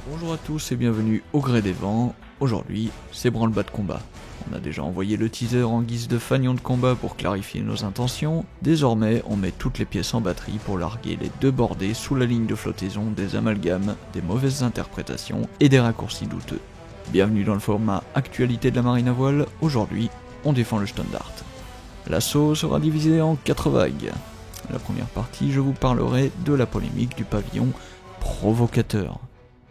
Bonjour à tous et bienvenue au Gré des Vents. Aujourd'hui, c'est branle-bas de combat. On a déjà envoyé le teaser en guise de fanion de combat pour clarifier nos intentions. Désormais, on met toutes les pièces en batterie pour larguer les deux bordées sous la ligne de flottaison des amalgames, des mauvaises interprétations et des raccourcis douteux. Bienvenue dans le format Actualité de la marine à voile. Aujourd'hui, on défend le Standard. L'assaut sera divisé en 4 vagues. La première partie, je vous parlerai de la polémique du pavillon provocateur.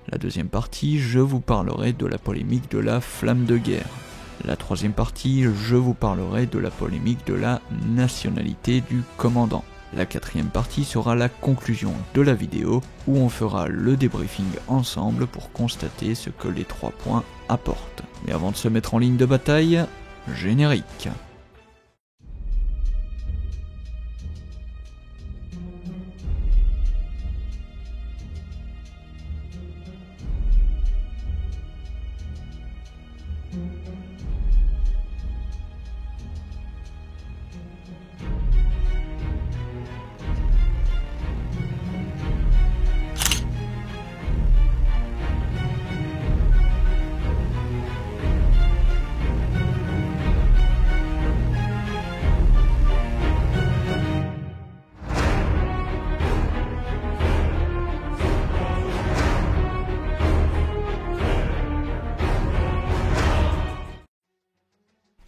La deuxième partie, je vous parlerai de la polémique de la flamme de guerre. La troisième partie, je vous parlerai de la polémique de la nationalité du commandant. La quatrième partie sera la conclusion de la vidéo où on fera le débriefing ensemble pour constater ce que les 3 points apportent. Mais avant de se mettre en ligne de bataille, générique.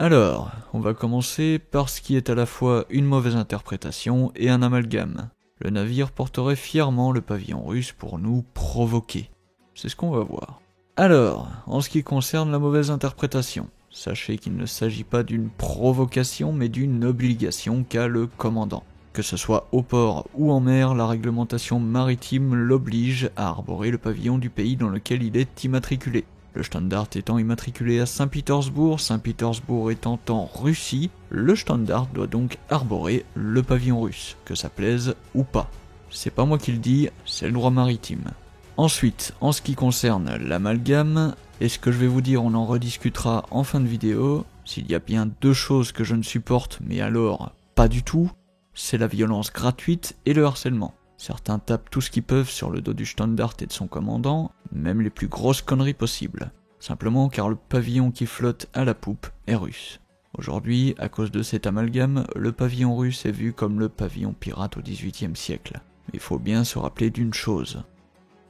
Alors, on va commencer par ce qui est à la fois une mauvaise interprétation et un amalgame. Le navire porterait fièrement le pavillon russe pour nous provoquer. C'est ce qu'on va voir. Alors, en ce qui concerne la mauvaise interprétation, sachez qu'il ne s'agit pas d'une provocation mais d'une obligation qu'a le commandant. Que ce soit au port ou en mer, la réglementation maritime l'oblige à arborer le pavillon du pays dans lequel il est immatriculé. Le Standard étant immatriculé à Saint-Pétersbourg, Saint-Pétersbourg étant en Russie, le Standard doit donc arborer le pavillon russe, que ça plaise ou pas. C'est pas moi qui le dis, c'est le droit maritime. Ensuite, en ce qui concerne l'amalgame, et ce que je vais vous dire on en rediscutera en fin de vidéo, s'il y a bien 2 choses que je ne supporte, mais alors pas du tout, c'est la violence gratuite et le harcèlement. Certains tapent tout ce qu'ils peuvent sur le dos du Standard et de son commandant, même les plus grosses conneries possibles. Simplement car le pavillon qui flotte à la poupe est russe. Aujourd'hui, à cause de cet amalgame, le pavillon russe est vu comme le pavillon pirate au XVIIIe siècle. Mais il faut bien se rappeler d'une chose.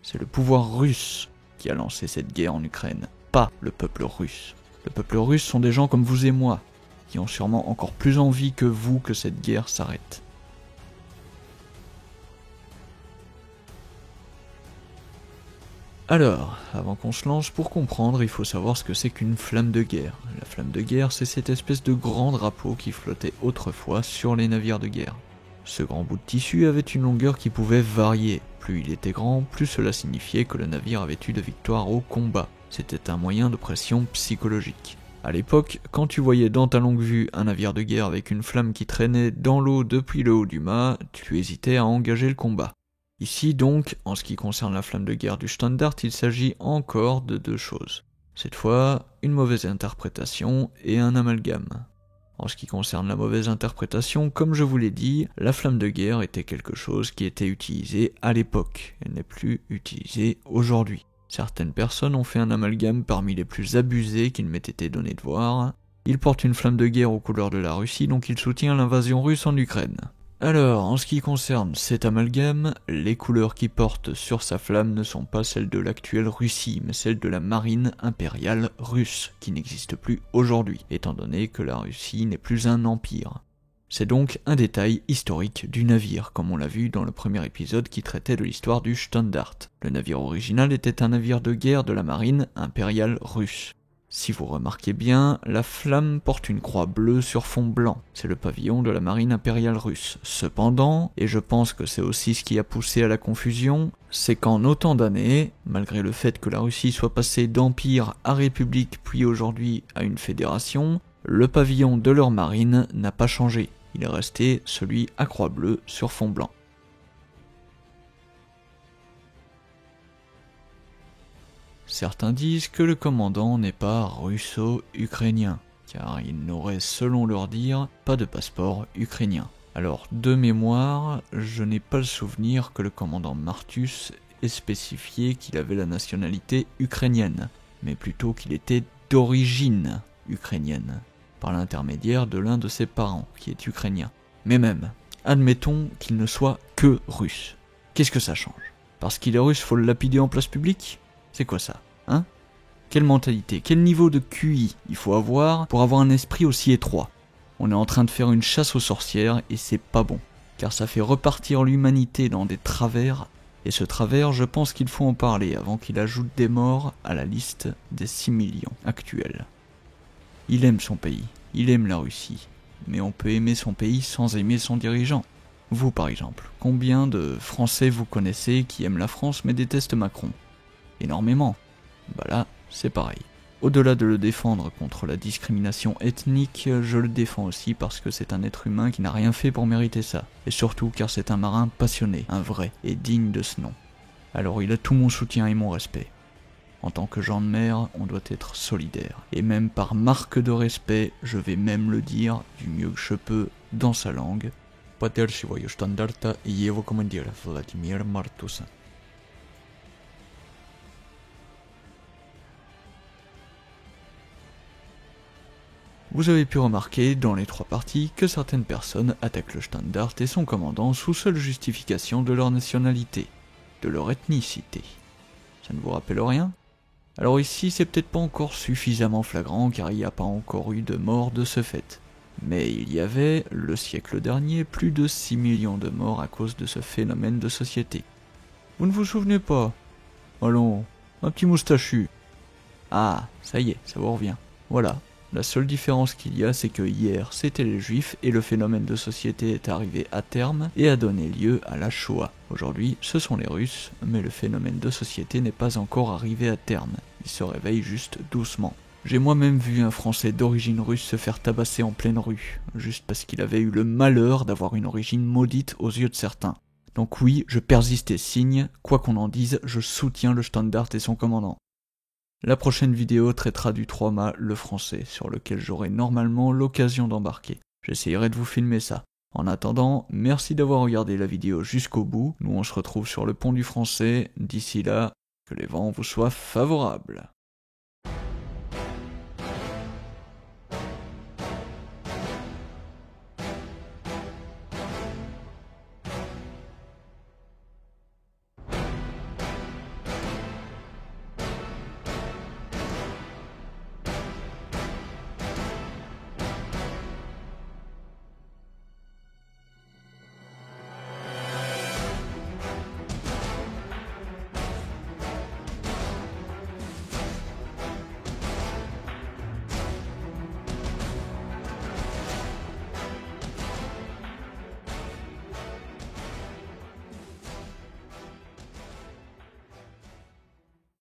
C'est le pouvoir russe qui a lancé cette guerre en Ukraine, pas le peuple russe. Le peuple russe sont des gens comme vous et moi, qui ont sûrement encore plus envie que vous que cette guerre s'arrête. Alors, avant qu'on se lance, pour comprendre, il faut savoir ce que c'est qu'une flamme de guerre. La flamme de guerre, c'est cette espèce de grand drapeau qui flottait autrefois sur les navires de guerre. Ce grand bout de tissu avait une longueur qui pouvait varier. Plus il était grand, plus cela signifiait que le navire avait eu de victoire au combat. C'était un moyen de pression psychologique. À l'époque, quand tu voyais dans ta longue vue un navire de guerre avec une flamme qui traînait dans l'eau depuis le haut du mât, tu hésitais à engager le combat. Ici donc, en ce qui concerne la flamme de guerre du Standard, il s'agit encore de 2 choses. Cette fois, une mauvaise interprétation et un amalgame. En ce qui concerne la mauvaise interprétation, comme je vous l'ai dit, la flamme de guerre était quelque chose qui était utilisé à l'époque, elle n'est plus utilisée aujourd'hui. Certaines personnes ont fait un amalgame parmi les plus abusés qu'il m'ait été donné de voir. Il porte une flamme de guerre aux couleurs de la Russie, donc il soutient l'invasion russe en Ukraine. Alors, en ce qui concerne cet amalgame, les couleurs qu'il porte sur sa flamme ne sont pas celles de l'actuelle Russie, mais celles de la marine impériale russe, qui n'existe plus aujourd'hui, étant donné que la Russie n'est plus un empire. C'est donc un détail historique du navire, comme on l'a vu dans le premier épisode qui traitait de l'histoire du Standard. Le navire original était un navire de guerre de la marine impériale russe. Si vous remarquez bien, la flamme porte une croix bleue sur fond blanc. C'est le pavillon de la marine impériale russe. Cependant, et je pense que c'est aussi ce qui a poussé à la confusion, c'est qu'en autant d'années, malgré le fait que la Russie soit passée d'empire à république puis aujourd'hui à une fédération, le pavillon de leur marine n'a pas changé. Il est resté celui à croix bleue sur fond blanc. Certains disent que le commandant n'est pas russo-ukrainien, car il n'aurait, selon leur dire, pas de passeport ukrainien. Alors, de mémoire, je n'ai pas le souvenir que le commandant Martus et spécifié qu'il avait la nationalité ukrainienne, mais plutôt qu'il était d'origine ukrainienne, par l'intermédiaire de l'un de ses parents, qui est ukrainien. Mais même, admettons qu'il ne soit que russe. Qu'est-ce que ça change? Parce qu'il est russe, faut le lapider en place publique? C'est quoi ça, hein? Quelle mentalité, quel niveau de QI il faut avoir pour avoir un esprit aussi étroit? On est en train de faire une chasse aux sorcières et c'est pas bon, car ça fait repartir l'humanité dans des travers, et ce travers, je pense qu'il faut en parler avant qu'il ajoute des morts à la liste des 6 millions actuels. Il aime son pays, il aime la Russie, mais on peut aimer son pays sans aimer son dirigeant. Vous par exemple, combien de Français vous connaissez qui aiment la France mais détestent Macron? Énormément. Bah là, c'est pareil. Au-delà de le défendre contre la discrimination ethnique, je le défends aussi parce que c'est un être humain qui n'a rien fait pour mériter ça. Et surtout car c'est un marin passionné, un vrai, et digne de ce nom. Alors il a tout mon soutien et mon respect. En tant que gens de mer, on doit être solidaire. Et même par marque de respect, je vais même le dire du mieux que je peux dans sa langue. Поддерживаю штандарта и его командира Владимира Мартуса. Vous avez pu remarquer dans les 3 parties que certaines personnes attaquent le Standard et son commandant sous seule justification de leur nationalité, de leur ethnicité. Ça ne vous rappelle rien? Alors ici c'est peut-être pas encore suffisamment flagrant car il n'y a pas encore eu de mort de ce fait. Mais il y avait, le siècle dernier, plus de 6 millions de morts à cause de ce phénomène de société. Vous ne vous souvenez pas? Allons, un petit moustachu. Ah, ça y est, ça vous revient. Voilà. La seule différence qu'il y a, c'est que hier, c'était les Juifs et le phénomène de société est arrivé à terme et a donné lieu à la Shoah. Aujourd'hui, ce sont les Russes, mais le phénomène de société n'est pas encore arrivé à terme. Il se réveille juste doucement. J'ai moi-même vu un Français d'origine russe se faire tabasser en pleine rue, juste parce qu'il avait eu le malheur d'avoir une origine maudite aux yeux de certains. Donc oui, je persiste et signe, quoi qu'on en dise, je soutiens le Standard et son commandant. La prochaine vidéo traitera du 3 mâts, le français, sur lequel j'aurai normalement l'occasion d'embarquer. J'essayerai de vous filmer ça. En attendant, merci d'avoir regardé la vidéo jusqu'au bout. Nous on se retrouve sur le pont du français. D'ici là, que les vents vous soient favorables.